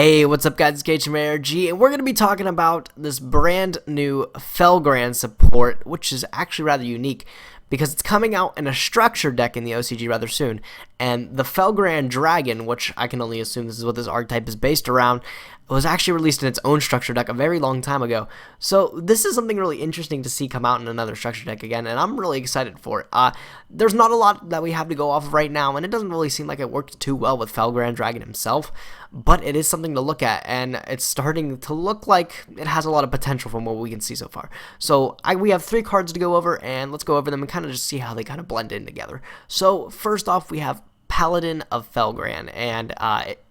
Hey, what's up guys, it's Gage from ARG, and we're going to be talking about this brand new Felgrand Support, which is actually rather unique because it's coming out in a structure deck in the OCG rather soon. And the Felgrand Dragon, which I can only assume this is what this archetype is based around, was actually released in its own structure deck a very long time ago. So this is something really interesting to see come out in another structure deck again, and I'm really excited for it. There's not a lot that we have to go off of right now, and it doesn't really seem like it worked too well with Felgrand Dragon himself, but it is something to look at, and it's starting to look like it has a lot of potential from what we can see so far. So we have 3 cards to go over, and let's go over them and kind of just see how they kind of blend in together. So first off, we have Paladin of Felgrand, and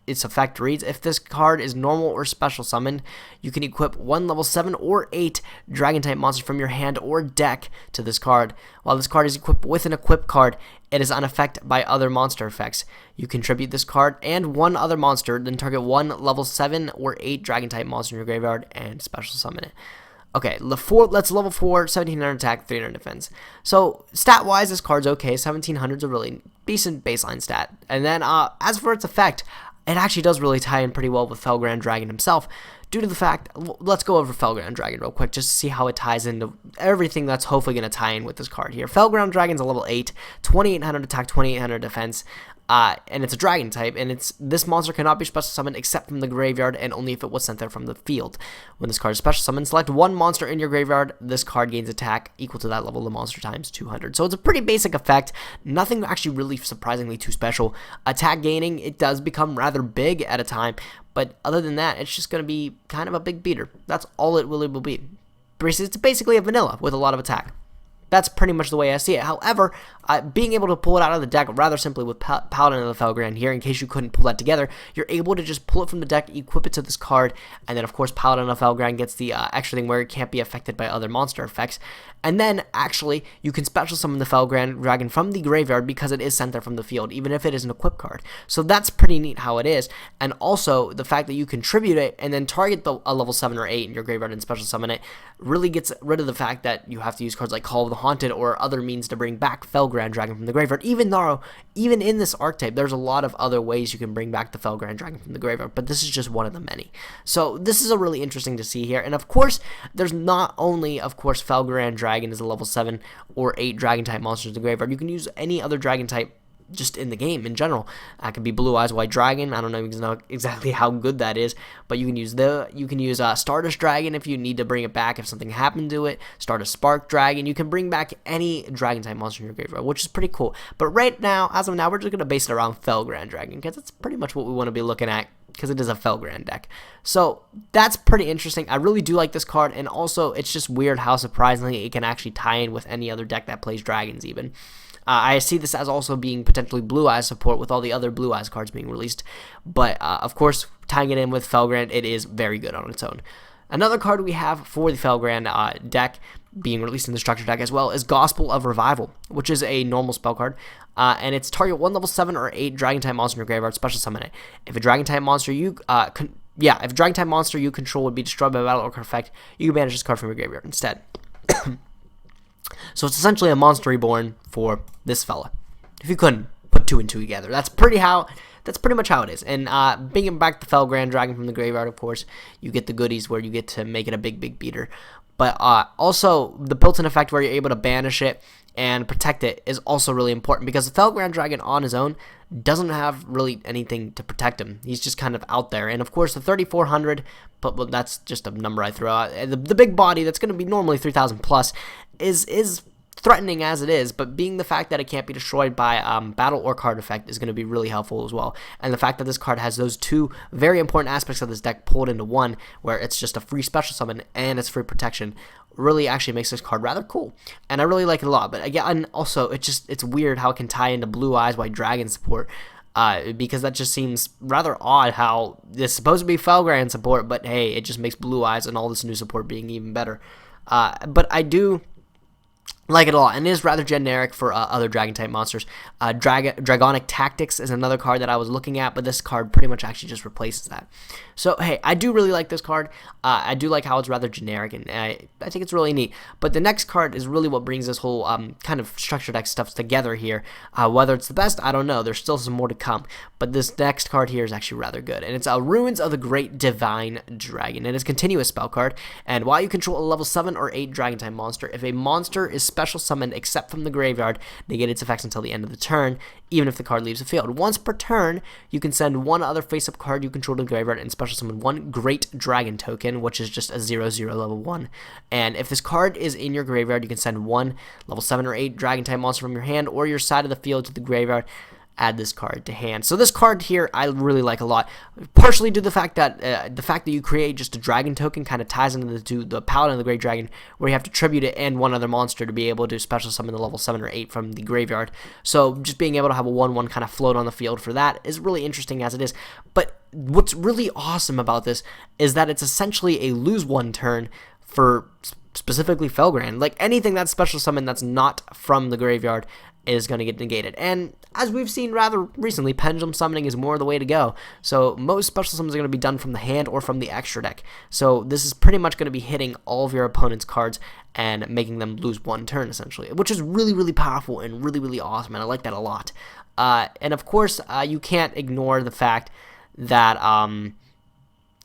its effect reads: if this card is normal or special summoned, you can equip one level 7 or 8 dragon type monster from your hand or deck to this card. While this card is equipped with an equipped card, it is unaffected by other monster effects. You contribute this card and one other monster, then target one level 7 or 8 dragon type monster in your graveyard and special summon it. Okay, let's level 4, 1700 attack, 300 defense. So, stat-wise, this card's okay. 1700 is a really decent baseline stat. And then, as for its effect, it actually does really tie in pretty well with Felgrand Dragon himself, due to the fact, let's go over Felgrand Dragon real quick, just to see how it ties into everything that's hopefully going to tie in with this card here. Felgrand Dragon's a level 8, 2800 attack, 2800 defense. And it's a dragon type, and this monster cannot be special summoned except from the graveyard and only if it was sent there from the field. When this card is special summoned, select one monster in your graveyard. This card gains attack equal to that level of the monster times 200. So it's a pretty basic effect, nothing actually really surprisingly too special. Attack gaining, it does become rather big at a time, but other than that, it's just going to be kind of a big beater. That's all it really will be. It's basically a vanilla with a lot of attack. That's pretty much the way I see it. However, being able to pull it out of the deck rather simply with Paladin of the Felgrand here, in case you couldn't pull that together, you're able to just pull it from the deck, equip it to this card, and then of course Paladin of Felgrand gets the extra thing where it can't be affected by other monster effects. And then, actually, you can special summon the Felgrand Dragon from the graveyard because it is sent there from the field, even if it is an equipped card. So that's pretty neat how it is. And also, the fact that you contribute it and then target a level 7 or 8 in your graveyard and special summon it really gets rid of the fact that you have to use cards like Call of the Haunted or other means to bring back Felgrand Dragon from the graveyard. Even though, even in this archetype, there's a lot of other ways you can bring back the Felgrand Dragon from the graveyard, but this is just one of the many. So this is a really interesting to see here. And of course, there's not only, of course, Felgrand Dragon is a level 7 or 8 dragon type monsters in the graveyard. You can use any other dragon type just in the game in general. That could be Blue Eyes White Dragon. I don't know exactly how good that is, but you can use Stardust Dragon if you need to bring it back if something happened to it. Stardust Spark Dragon. You can bring back any dragon type monster in your graveyard, which is pretty cool. But right now, as of now, we're just gonna base it around Felgrand Dragon because that's pretty much what we want to be looking at, because it is a Felgrand deck. So that's pretty interesting. I really do like this card, and also it's just weird how surprisingly it can actually tie in with any other deck that plays dragons even. I see this as also being potentially Blue Eyes support with all the other Blue Eyes cards being released. But, of course, tying it in with Felgrand, it is very good on its own. Another card we have for the Felgrand deck being released in the structure deck as well is Gospel of Revival, which is a normal spell card. And it's target one level 7 or 8 dragon type monster in your graveyard, special summon it. If a dragon type monster you control would be destroyed by a battle or card effect, you can banish this card from your graveyard instead. So it's essentially a monster reborn for this fella. If you couldn't put 2 and 2 together, that's pretty much how it is. And bringing back the Felgrand Dragon from the graveyard, of course, you get the goodies where you get to make it a big beater. But also the built-in effect where you're able to banish it and protect it is also really important, because the Felgrand Dragon on his own doesn't have really anything to protect him. He's just kind of out there. And of course the 3400, but that's just a number I throw out. The big body that's going to be normally 3000 plus is threatening as it is, but being the fact that it can't be destroyed by battle or card effect is going to be really helpful as well. And the fact that this card has those 2 very important aspects of this deck pulled into one, where it's just a free special summon and it's free protection, really actually makes this card rather cool. And I really like it a lot. But again, also it's weird how it can tie into Blue Eyes White Dragon support, because that just seems rather odd how it's supposed to be Felgrand support, but hey, it just makes Blue Eyes and all this new support being even better. But I do like it a lot, and it is rather generic for other dragon type monsters. Dragonic Tactics is another card that I was looking at, but this card pretty much actually just replaces that. So hey, I do really like this card. I do like how it's rather generic, and I think it's really neat. But the next card is really what brings this whole kind of structure deck stuff together here. Whether it's the best, I don't know. There's still some more to come. But this next card here is actually rather good, and it's Ruins of the Great Divine Dragon. It is a continuous spell card, and while you control a level 7 or 8 dragon type monster, if a monster is special summoned except from the graveyard, negate its effects until the end of the turn, even if the card leaves the field. Once per turn, you can send one other face-up card you control to the graveyard and special summon one Great Dragon token, which is just a 0/0 level 1. And if this card is in your graveyard, you can send one level 7 or 8 dragon type monster from your hand or your side of the field to the graveyard. Add this card to hand. So this card here I really like a lot, partially due to the fact that you create just a dragon token kind of ties into the Paladin of the Great Dragon, where you have to tribute it and one other monster to be able to special summon the level 7 or 8 from the graveyard. So just being able to have a 1/1 kind of float on the field for that is really interesting as it is. But what's really awesome about this is that it's essentially a lose 1 turn for specifically Felgrand. Like anything that's special summon that's not from the graveyard is going to get negated. And as we've seen rather recently, pendulum summoning is more the way to go. So most special summons are going to be done from the hand or from the extra deck. So this is pretty much going to be hitting all of your opponent's cards and making them lose 1 turn essentially, which is really, really powerful and really, really awesome, and I like that a lot. And of course, you can't ignore the fact that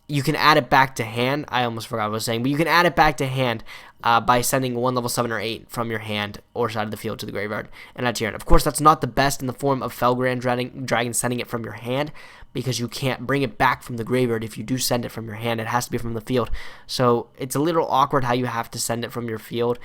you can add it back to hand. I almost forgot what I was saying, but you can add it back to hand by sending one level 7 or 8 from your hand or side of the field to the graveyard and add to your hand. Of course, that's not the best in the form of Felgrand Dragon sending it from your hand, because you can't bring it back from the graveyard if you do send it from your hand. It has to be from the field. So it's a little awkward how you have to send it from your field,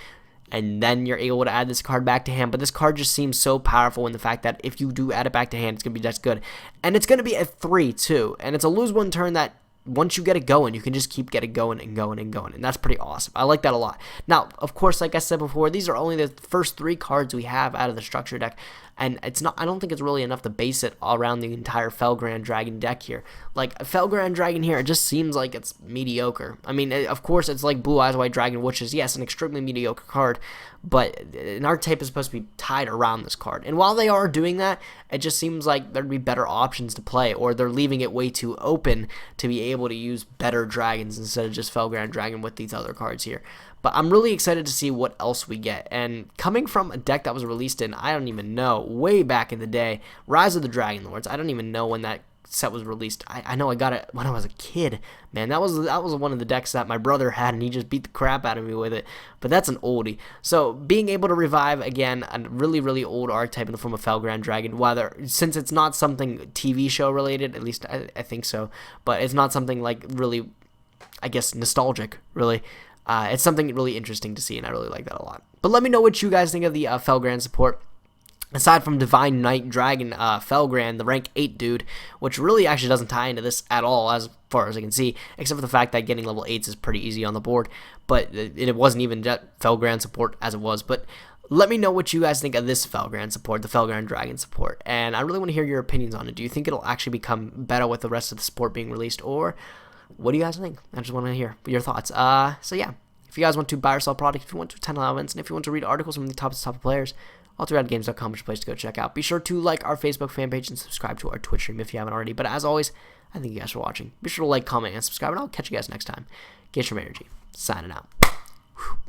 and then you're able to add this card back to hand. But this card just seems so powerful in the fact that if you do add it back to hand, it's going to be just good. And it's going to be a 3 too, and it's a lose 1 turn that once you get it going, you can just keep getting going and going and going, and that's pretty awesome. I like that a lot. Now, of course, like I said before, these are only the first 3 cards we have out of the structure deck, and it's not. I don't think it's really enough to base it all around the entire Felgrand Dragon deck here. Like, Felgrand Dragon here, it just seems like it's mediocre. I mean, of course, it's like Blue Eyes White Dragon, which is, yes, an extremely mediocre card, but an archetype is supposed to be tied around this card. And while they are doing that, it just seems like there'd be better options to play, or they're leaving it way too open to be able to use better dragons instead of just Felgrand Dragon with these other cards here. But I'm really excited to see what else we get. And coming from a deck that was released in, I don't even know, way back in the day, Rise of the Dragon Lords. I don't even know when that set was released. I know I got it when I was a kid. Man, that was one of the decks that my brother had, and he just beat the crap out of me with it. But that's an oldie. So being able to revive again a really, really old archetype in the form of Felgrand Dragon, since it's not something TV show related, at least I think so, but it's not something like really, I guess, nostalgic, really. It's something really interesting to see, and I really like that a lot. But let me know what you guys think of the Felgrand support. Aside from Divine Knight Dragon, Felgrand, the rank 8 dude, which really actually doesn't tie into this at all as far as I can see, except for the fact that getting level 8s is pretty easy on the board, but it wasn't even Felgrand support as it was. But let me know what you guys think of this Felgrand support, the Felgrand Dragon support, and I really want to hear your opinions on it. Do you think it'll actually become better with the rest of the support being released, or what do you guys think? I just want to hear your thoughts. So yeah, if you guys want to buy or sell products, if you want to attend events, and if you want to read articles from the top players, all3outgames.com is a place to go check out. Be sure to like our Facebook fan page and subscribe to our Twitch stream if you haven't already. But as always, I thank you guys for watching. Be sure to like, comment, and subscribe, and I'll catch you guys next time. Gage from ARG, signing out. Whew.